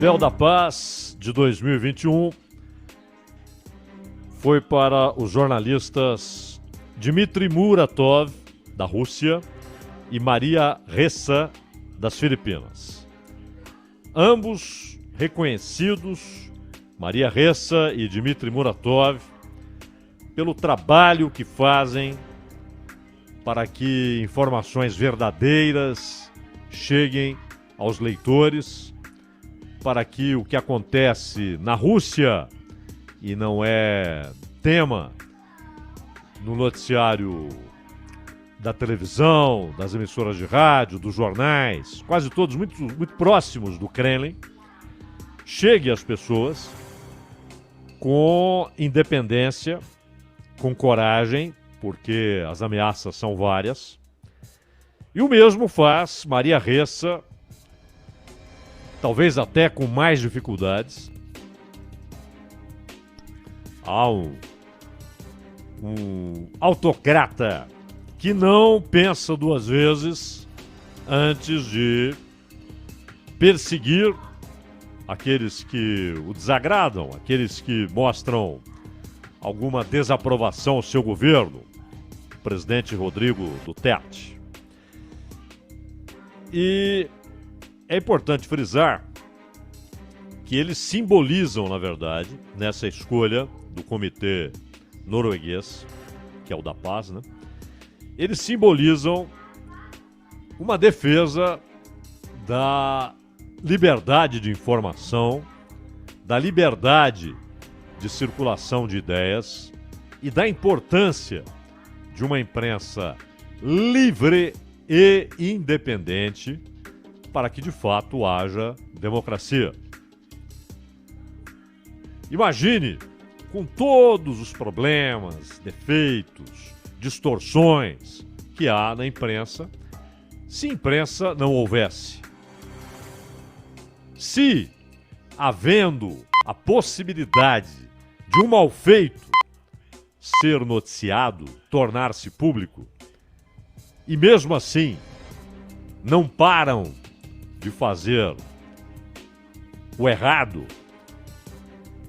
Nobel da Paz de 2021 foi para os jornalistas Dmitry Muratov, da Rússia, e Maria Ressa, das Filipinas. Ambos reconhecidos, Maria Ressa e Dmitry Muratov, pelo trabalho que fazem para que informações verdadeiras cheguem aos leitores, para que o que acontece na Rússia, e não é tema no noticiário da televisão, das emissoras de rádio, dos jornais, quase todos muito próximos do Kremlin, chegue às pessoas com independência, com coragem, porque as ameaças são várias. E o mesmo faz Maria Ressa, talvez até com mais dificuldades. Há um autocrata que não pensa duas vezes antes de perseguir aqueles que o desagradam, aqueles que mostram alguma desaprovação ao seu governo, o presidente Rodrigo Duterte. E é importante frisar que eles simbolizam, na verdade, nessa escolha do comitê norueguês, que é o da paz, né? Eles simbolizam uma defesa da liberdade de informação, da liberdade de circulação de ideias e da importância de uma imprensa livre e independente para que de fato haja democracia. Imagine, com todos os problemas, defeitos, distorções que há na imprensa, se imprensa não houvesse. Se, havendo a possibilidade de um mal feito ser noticiado, tornar-se público, e mesmo assim não param de fazer o errado,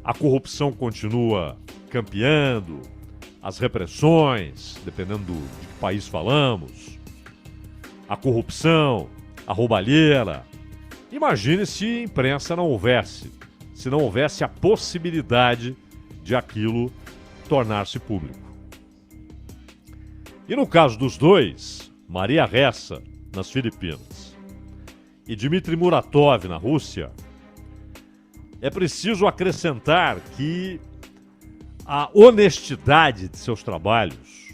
a corrupção continua campeando, as repressões, dependendo de que país falamos, a corrupção, a roubalheira. Imagine se a imprensa não houvesse, se não houvesse a possibilidade de aquilo tornar-se público. E no caso dos dois, Maria Ressa, nas Filipinas, e Dmitry Muratov, na Rússia, é preciso acrescentar que a honestidade de seus trabalhos,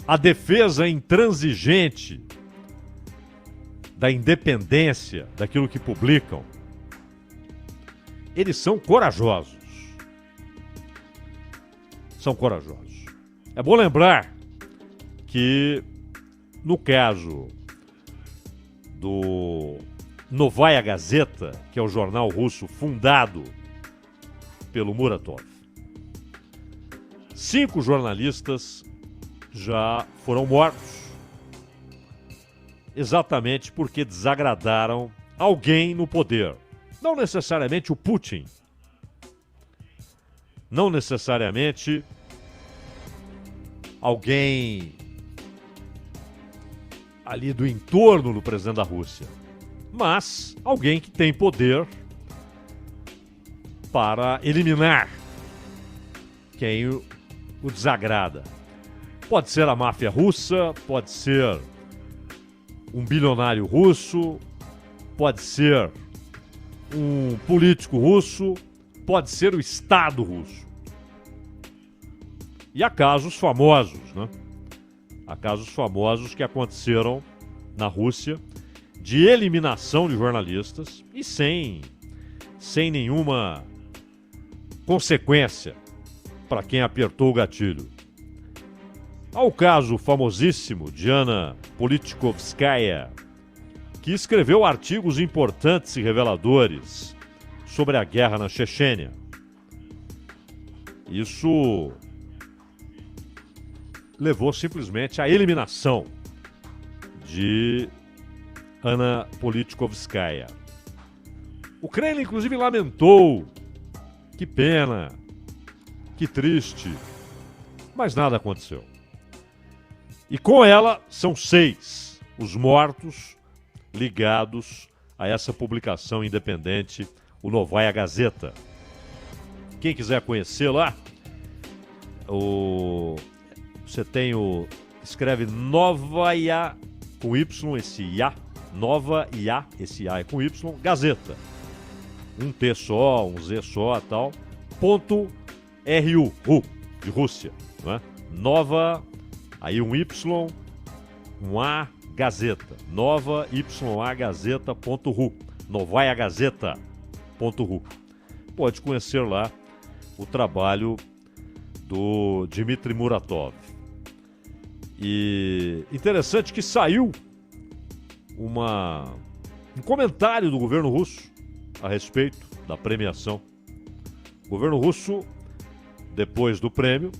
a defesa intransigente da independência daquilo que publicam, eles são corajosos. São corajosos. É bom lembrar que, no caso do Novaya Gazeta, que é o jornal russo fundado pelo Muratov, 5 jornalistas já foram mortos, exatamente porque desagradaram alguém no poder. Não necessariamente o Putin, não necessariamente alguém ali do entorno do presidente da Rússia, mas alguém que tem poder para eliminar quem o desagrada. Pode ser a máfia russa, pode ser um bilionário russo, pode ser um político russo, pode ser o Estado russo. E há casos famosos, né? Há casos famosos que aconteceram na Rússia de eliminação de jornalistas e sem nenhuma consequência para quem apertou o gatilho. Há o caso famosíssimo de Anna Politkovskaya, que escreveu artigos importantes e reveladores sobre a guerra na Chechênia. Isso levou simplesmente à eliminação de Anna Politkovskaya. O Kremlin, inclusive, lamentou. Que pena, que triste, mas nada aconteceu. E com ela, são 6 os mortos ligados a essa publicação independente, o Novaya Gazeta. Quem quiser conhecer lá, você tem escreve Novaya, com Y, esse IA, Novaya, esse A é com Y, Gazeta. Um T só, um Z só, tal, .ru, de Rússia, não é? Nova, aí um Y, um A, Gazeta, Nova YA Gazeta.ru, Novaya Gazeta.ru. Pode conhecer lá o trabalho do Dmitry Muratov. E interessante que saiu um comentário do governo russo a respeito da premiação. O governo russo, depois do prêmio,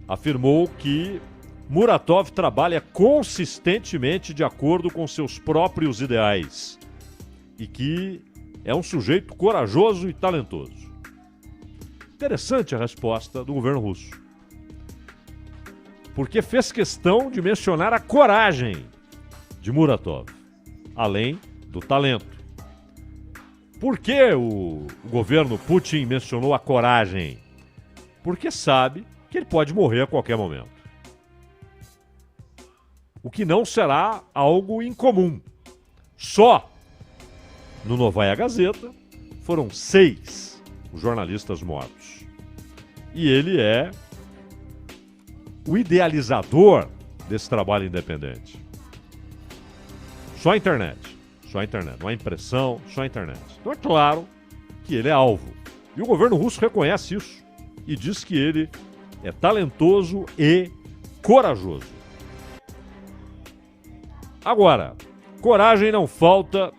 afirmou que Muratov trabalha consistentemente de acordo com seus próprios ideais e que é um sujeito corajoso e talentoso. Interessante a resposta do governo russo, porque fez questão de mencionar a coragem de Muratov, além do talento. Por que o governo Putin mencionou a coragem? Porque sabe que ele pode morrer a qualquer momento. O que não será algo incomum. Só no Novaya Gazeta foram 6 os jornalistas mortos. E ele é o idealizador desse trabalho independente. Só a internet. Não há impressão, só a internet. Então é claro que ele é alvo. E o governo russo reconhece isso e diz que ele é talentoso e corajoso. Agora, coragem não falta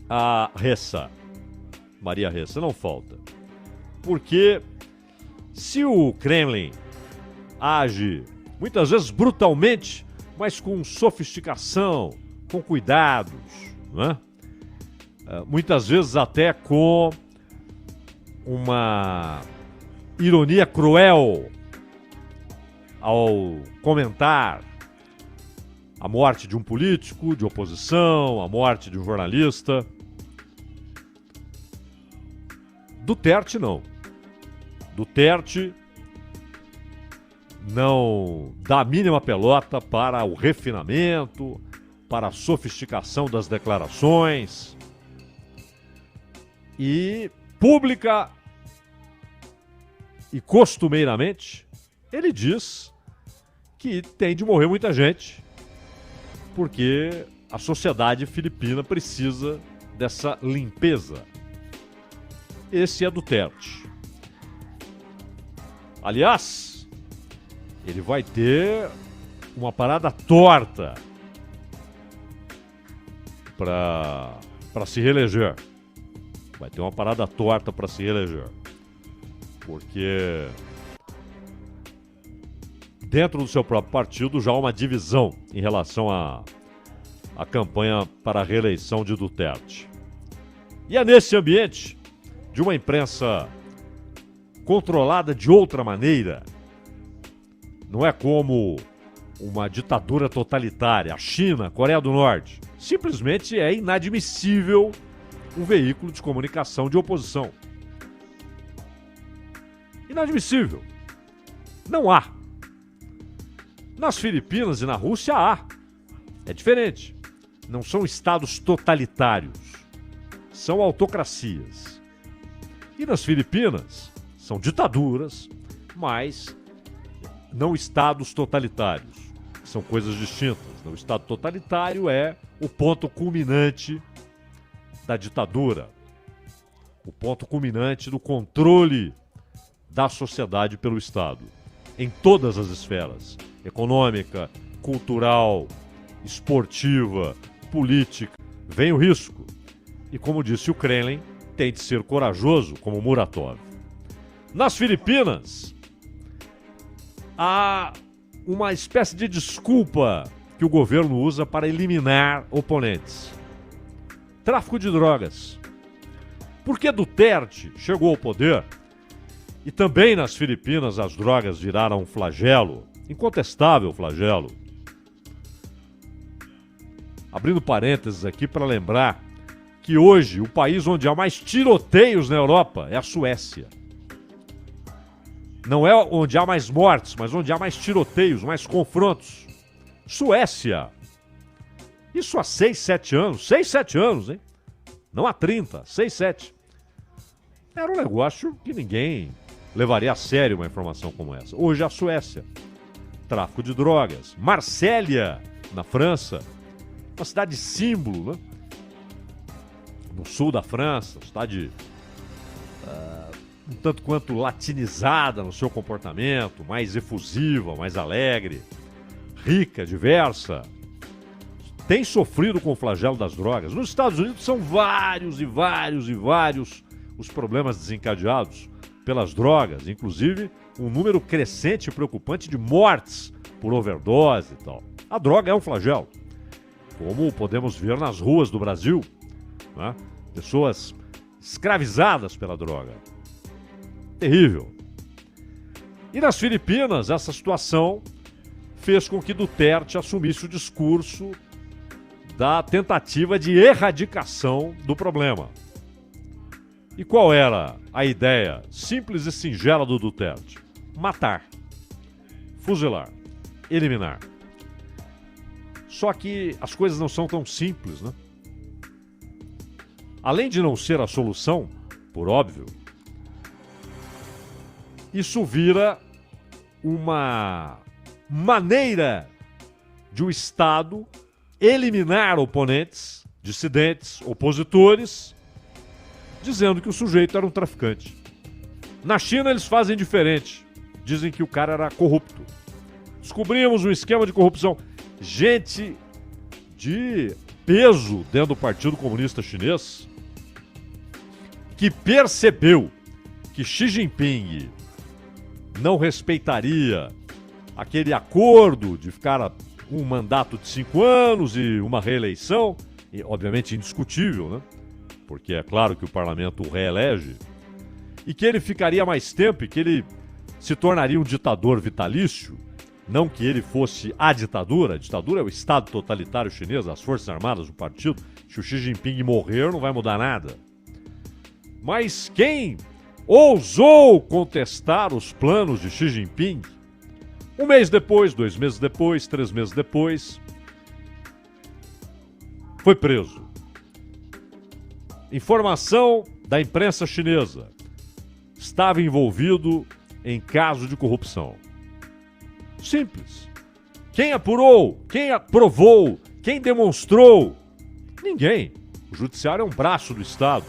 a Ressa, Maria Ressa, não falta. Porque se o Kremlin age muitas vezes brutalmente, mas com sofisticação, com cuidados, não é? Muitas vezes até com uma ironia cruel ao comentar a morte de um político de oposição, a morte de um jornalista. Duterte não. Duterte não dá a mínima pelota para o refinamento, para a sofisticação das declarações. E pública e costumeiramente, ele diz que tem de morrer muita gente, porque a sociedade filipina precisa dessa limpeza. Esse é Duterte. Aliás, ele vai ter uma parada torta para se reeleger. Vai ter uma parada torta para se reeleger. Porque dentro do seu próprio partido já há uma divisão em relação à campanha para a reeleição de Duterte. E é nesse ambiente de uma imprensa controlada de outra maneira, não é como uma ditadura totalitária, a China, a Coreia do Norte. Simplesmente é inadmissível um veículo de comunicação de oposição. Inadmissível. Não há. Nas Filipinas e na Rússia há. É diferente. Não são estados totalitários. São autocracias. E nas Filipinas são ditaduras, mas não estados totalitários. São coisas distintas. O estado totalitário é o ponto culminante da ditadura. O ponto culminante do controle da sociedade pelo Estado, em todas as esferas, econômica, cultural, esportiva, política. Vem o risco. E como disse o Kremlin, tem de ser corajoso como Muratov. Nas Filipinas, há uma espécie de desculpa que o governo usa para eliminar oponentes. Tráfico de drogas. Porque Duterte chegou ao poder e também nas Filipinas as drogas viraram um flagelo, incontestável flagelo. Abrindo parênteses aqui para lembrar que hoje o país onde há mais tiroteios na Europa é a Suécia. Não é onde há mais mortes, mas onde há mais tiroteios, mais confrontos. Suécia. Isso há 6, 7 anos. 6, 7 anos, hein? Não há 30, 6, 7. Era um negócio que ninguém levaria a sério uma informação como essa. Hoje a Suécia. Tráfico de drogas. Marsella, na França. Uma cidade símbolo, né? No sul da França. Cidade um tanto quanto latinizada no seu comportamento. Mais efusiva, mais alegre. Rica, diversa. Tem sofrido com o flagelo das drogas. Nos Estados Unidos são vários os problemas desencadeados pelas drogas, inclusive um número crescente e preocupante de mortes por overdose e tal. A droga é um flagelo, como podemos ver nas ruas do Brasil, né? Pessoas escravizadas pela droga. Terrível. E nas Filipinas, essa situação fez com que Duterte assumisse o discurso da tentativa de erradicação do problema. E qual era a ideia simples e singela do Duterte? Matar, fuzilar, eliminar. Só que as coisas não são tão simples, né? Além de não ser a solução, por óbvio, isso vira uma maneira de o Estado eliminar oponentes, dissidentes, opositores, dizendo que o sujeito era um traficante. Na China eles fazem diferente. Dizem que o cara era corrupto. Descobrimos um esquema de corrupção. Gente de peso dentro do Partido Comunista Chinês que percebeu que Xi Jinping não respeitaria aquele acordo de ficar um mandato de 5 anos e uma reeleição, e obviamente indiscutível, né? Porque é claro que o parlamento o reelege, e que ele ficaria mais tempo e que ele se tornaria um ditador vitalício, não que ele fosse a ditadura é o Estado totalitário chinês, as Forças Armadas, o partido. Se o Xi Jinping morrer, não vai mudar nada. Mas quem ousou contestar os planos de Xi Jinping, 1 mês depois, 2 meses depois, 3 meses depois, foi preso. Informação da imprensa chinesa. Estava envolvido em caso de corrupção. Simples. Quem apurou? Quem aprovou? Quem demonstrou? Ninguém. O judiciário é um braço do Estado.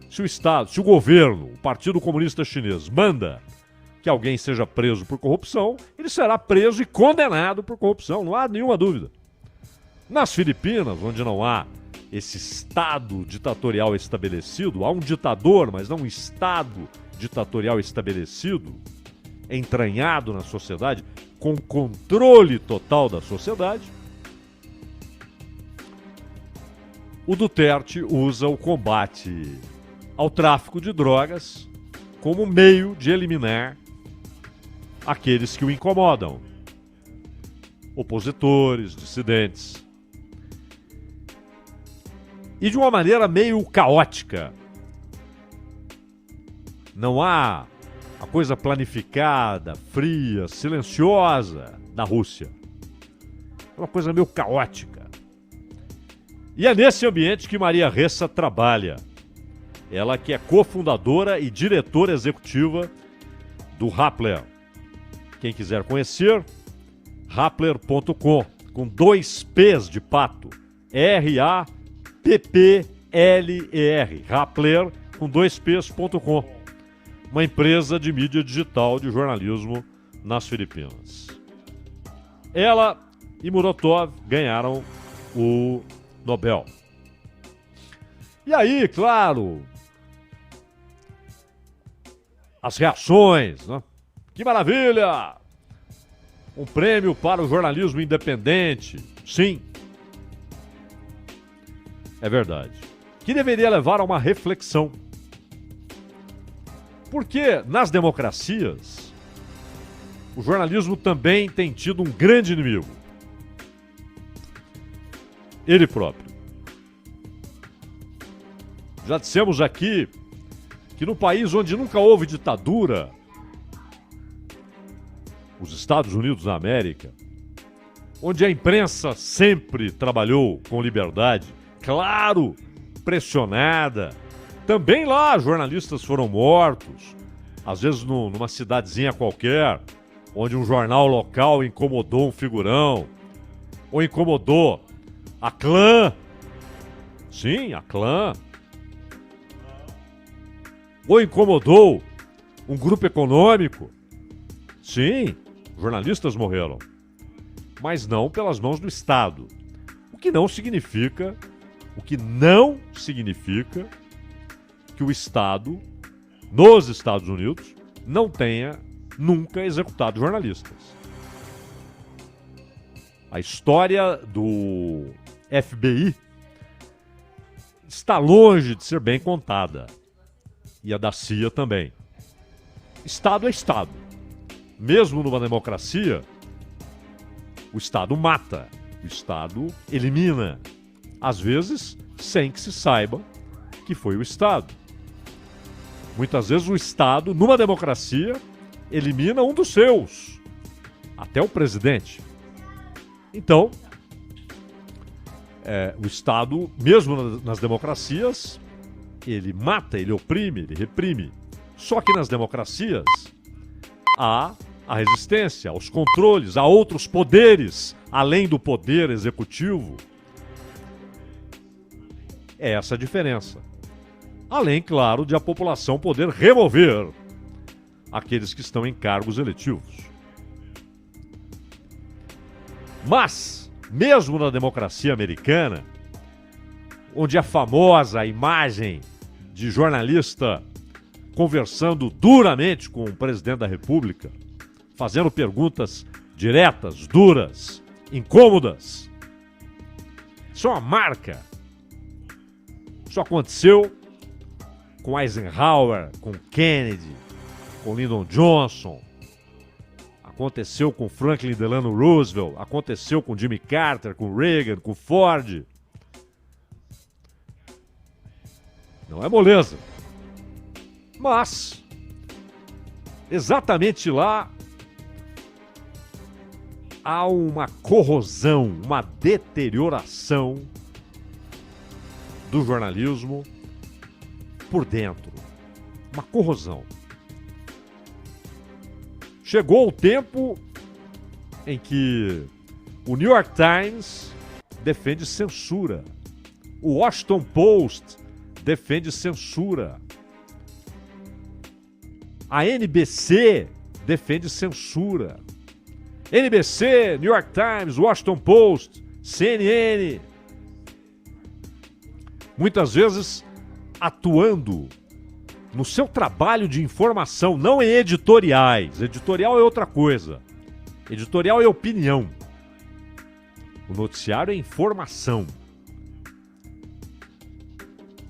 Se o Estado, se o governo, o Partido Comunista Chinês manda que alguém seja preso por corrupção, ele será preso e condenado por corrupção, não há nenhuma dúvida. Nas Filipinas, onde não há esse Estado ditatorial estabelecido, há um ditador, mas não um Estado ditatorial estabelecido, entranhado na sociedade, com controle total da sociedade, o Duterte usa o combate ao tráfico de drogas como meio de eliminar aqueles que o incomodam. Opositores, dissidentes. E de uma maneira meio caótica. Não há a coisa planificada, fria, silenciosa da Rússia. É uma coisa meio caótica. E é nesse ambiente que Maria Ressa trabalha. Ela que é cofundadora e diretora executiva do Rappler. Quem quiser conhecer, rappler.com, com 2 P's de pato. R-A-P-P-L-E-R. Rappler, com 2 P's.com. Uma empresa de mídia digital de jornalismo nas Filipinas. Ela e Muratov ganharam o Nobel. E aí, claro, as reações, né? Que maravilha! Um prêmio para o jornalismo independente. Sim. É verdade. que deveria levar a uma reflexão. Porque nas democracias, o jornalismo também tem tido um grande inimigo. Ele próprio. Já dissemos aqui que no país onde nunca houve ditadura, os Estados Unidos da América, onde a imprensa sempre trabalhou com liberdade, claro, pressionada, também lá jornalistas foram mortos, às vezes numa cidadezinha qualquer, onde um jornal local incomodou um figurão, ou incomodou a clã, sim, a clã, ou incomodou um grupo econômico, sim, jornalistas morreram, mas não pelas mãos do Estado, o que não significa que o Estado, nos Estados Unidos, não tenha nunca executado jornalistas. A história do FBI está longe de ser bem contada. E a da CIA também. Estado é Estado. Mesmo numa democracia, o Estado mata, o Estado elimina. Às vezes, sem que se saiba que foi o Estado. Muitas vezes o Estado, numa democracia, elimina um dos seus. Até o presidente. Então, o Estado, mesmo nas democracias, ele mata, ele oprime, ele reprime. Só que nas democracias há a resistência, aos controles, há outros poderes, além do poder executivo. É essa a diferença. Além, claro, de a população poder remover aqueles que estão em cargos eletivos. Mas, mesmo na democracia americana, onde a famosa imagem de jornalista conversando duramente com o presidente da República, fazendo perguntas diretas, duras, incômodas, isso é uma marca. Isso aconteceu com Eisenhower, com Kennedy, com Lyndon Johnson, aconteceu com Franklin Delano Roosevelt, aconteceu com Jimmy Carter, com Reagan, com Ford. Não é moleza. Mas, exatamente lá, há uma corrosão, uma deterioração do jornalismo por dentro. Uma corrosão. Chegou o tempo em que o New York Times defende censura. O Washington Post defende censura. A NBC defende censura. NBC, New York Times, Washington Post, CNN. Muitas vezes atuando no seu trabalho de informação, não em editoriais. Editorial é outra coisa. Editorial é opinião. O noticiário é informação.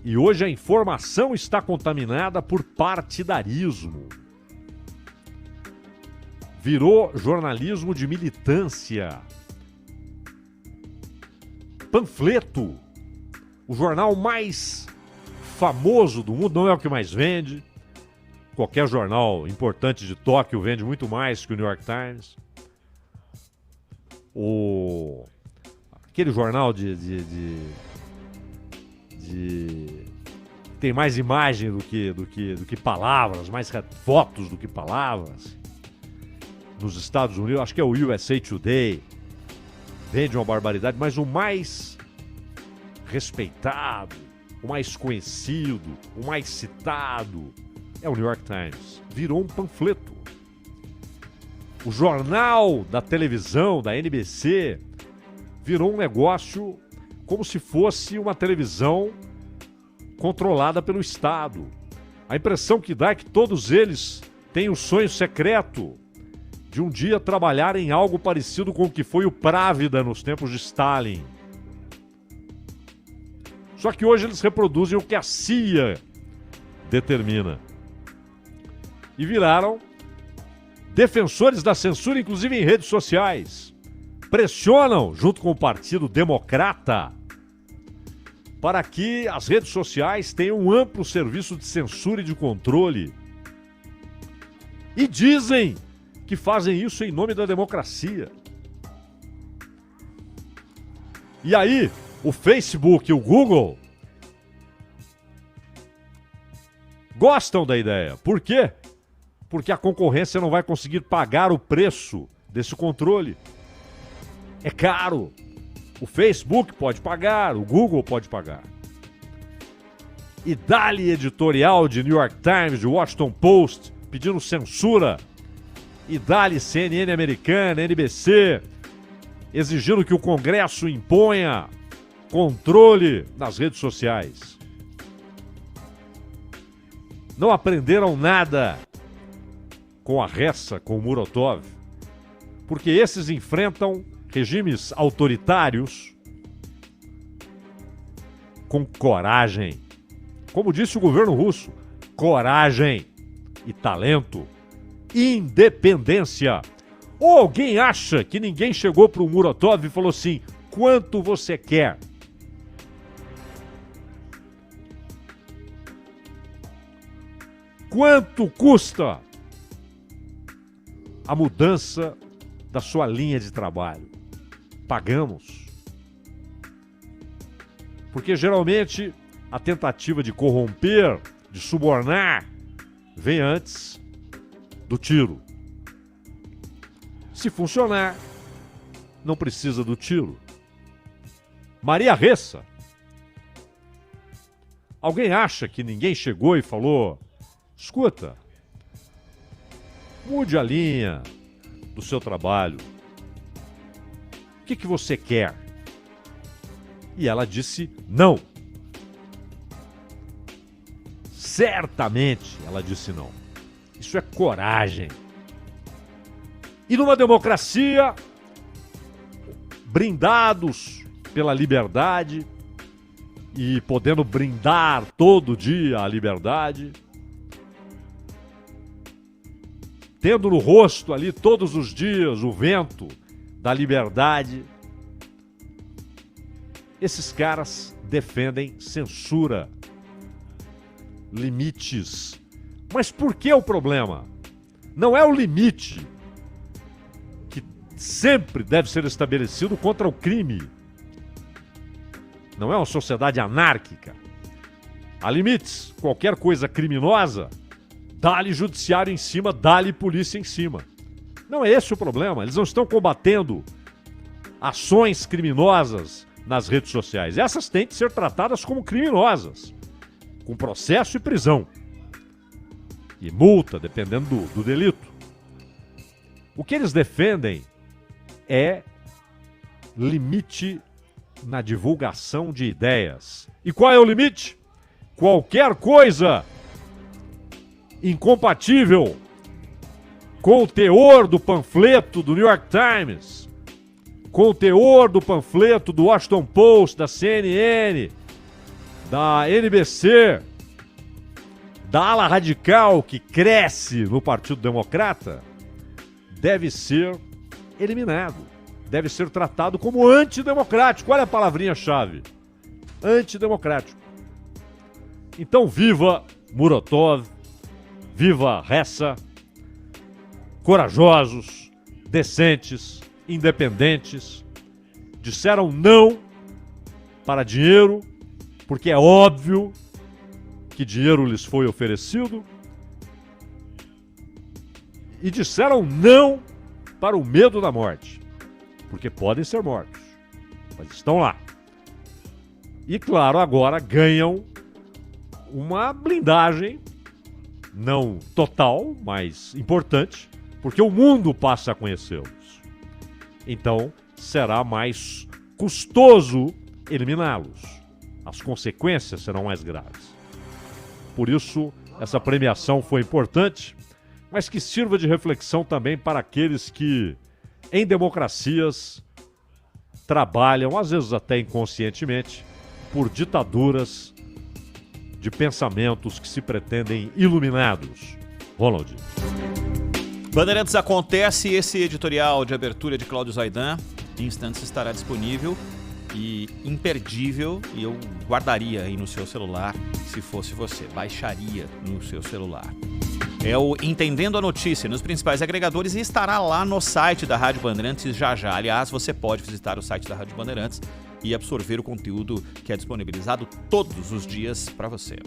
E hoje a informação está contaminada por partidarismo. Virou jornalismo de militância. Panfleto. O jornal mais famoso do mundo, não é o que mais vende. Qualquer jornal importante de Tóquio vende muito mais que o New York Times. Aquele jornal tem mais imagem do que palavras, mais fotos do que palavras. Nos Estados Unidos, acho que é o USA Today, vende uma barbaridade, mas o mais respeitado, o mais conhecido, o mais citado é o New York Times. Virou um panfleto. O jornal da televisão, da NBC, virou um negócio como se fosse uma televisão controlada pelo Estado. A impressão que dá é que todos eles têm o sonho secreto de um dia trabalhar em algo parecido com o que foi o Pravda nos tempos de Stalin. Só que hoje eles reproduzem o que a CIA determina. E viraram defensores da censura, inclusive em redes sociais. Pressionam, junto com o Partido Democrata, para que as redes sociais tenham um amplo serviço de censura e de controle. E dizem que fazem isso em nome da democracia. E aí, o Facebook e o Google gostam da ideia. Por quê? Porque a concorrência não vai conseguir pagar o preço desse controle. É caro. O Facebook pode pagar, o Google pode pagar. E dá-lhe editorial de New York Times, de Washington Post, pedindo censura. E dá-lhe CNN americana, NBC, exigindo que o Congresso imponha controle nas redes sociais. Não aprenderam nada com a Ressa, com o Muratov, porque esses enfrentam regimes autoritários com coragem. Como disse o governo russo, coragem e talento, independência. Ou alguém acha que ninguém chegou para o Muratov e falou assim: quanto você quer? Quanto custa a mudança da sua linha de trabalho? Pagamos. Porque geralmente a tentativa de corromper, de subornar, vem antes do tiro. Se funcionar, não precisa do tiro. Maria Ressa. Alguém acha que ninguém chegou e falou: escuta, mude a linha do seu trabalho. O que você quer? E ela disse não. Certamente ela disse não. Isso é coragem. E numa democracia, brindados pela liberdade e podendo brindar todo dia a liberdade, tendo no rosto ali todos os dias o vento da liberdade, esses caras defendem censura, limites. Mas por que o problema? Não é o limite que sempre deve ser estabelecido contra o crime. Não é uma sociedade anárquica. Há limites. Qualquer coisa criminosa, dá-lhe judiciário em cima, dá-lhe polícia em cima. Não é esse o problema. Eles não estão combatendo ações criminosas nas redes sociais. Essas têm que ser tratadas como criminosas, com processo e prisão. E multa, dependendo do delito. O que eles defendem é limite na divulgação de ideias. E qual é o limite? Qualquer coisa incompatível com o teor do panfleto do New York Times, com o teor do panfleto do Washington Post, da CNN, da NBC, da ala radical que cresce no Partido Democrata, deve ser eliminado. Deve ser tratado como antidemocrático. Olha a palavrinha-chave. Antidemocrático. Então, viva Muratov, viva Ressa, corajosos, decentes, independentes, disseram não para dinheiro, porque é óbvio que dinheiro lhes foi oferecido, e disseram não para o medo da morte, porque podem ser mortos, mas estão lá. E claro, agora ganham uma blindagem, não total, mas importante, porque o mundo passa a conhecê-los. Então, será mais custoso eliminá-los. As consequências serão mais graves. Por isso, essa premiação foi importante, mas que sirva de reflexão também para aqueles que, em democracias, trabalham, às vezes até inconscientemente, por ditaduras de pensamentos que se pretendem iluminados. Ronald. Bandeirantes acontece, esse editorial de abertura de Cláudio Zaidan, em instantes estará disponível e imperdível, e eu guardaria aí no seu celular, se fosse você, baixaria no seu celular. É o Entendendo a Notícia nos principais agregadores e estará lá no site da Rádio Bandeirantes já. Aliás, você pode visitar o site da Rádio Bandeirantes e absorver o conteúdo que é disponibilizado todos os dias para você.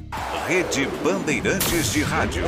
Rede Bandeirantes de Rádio.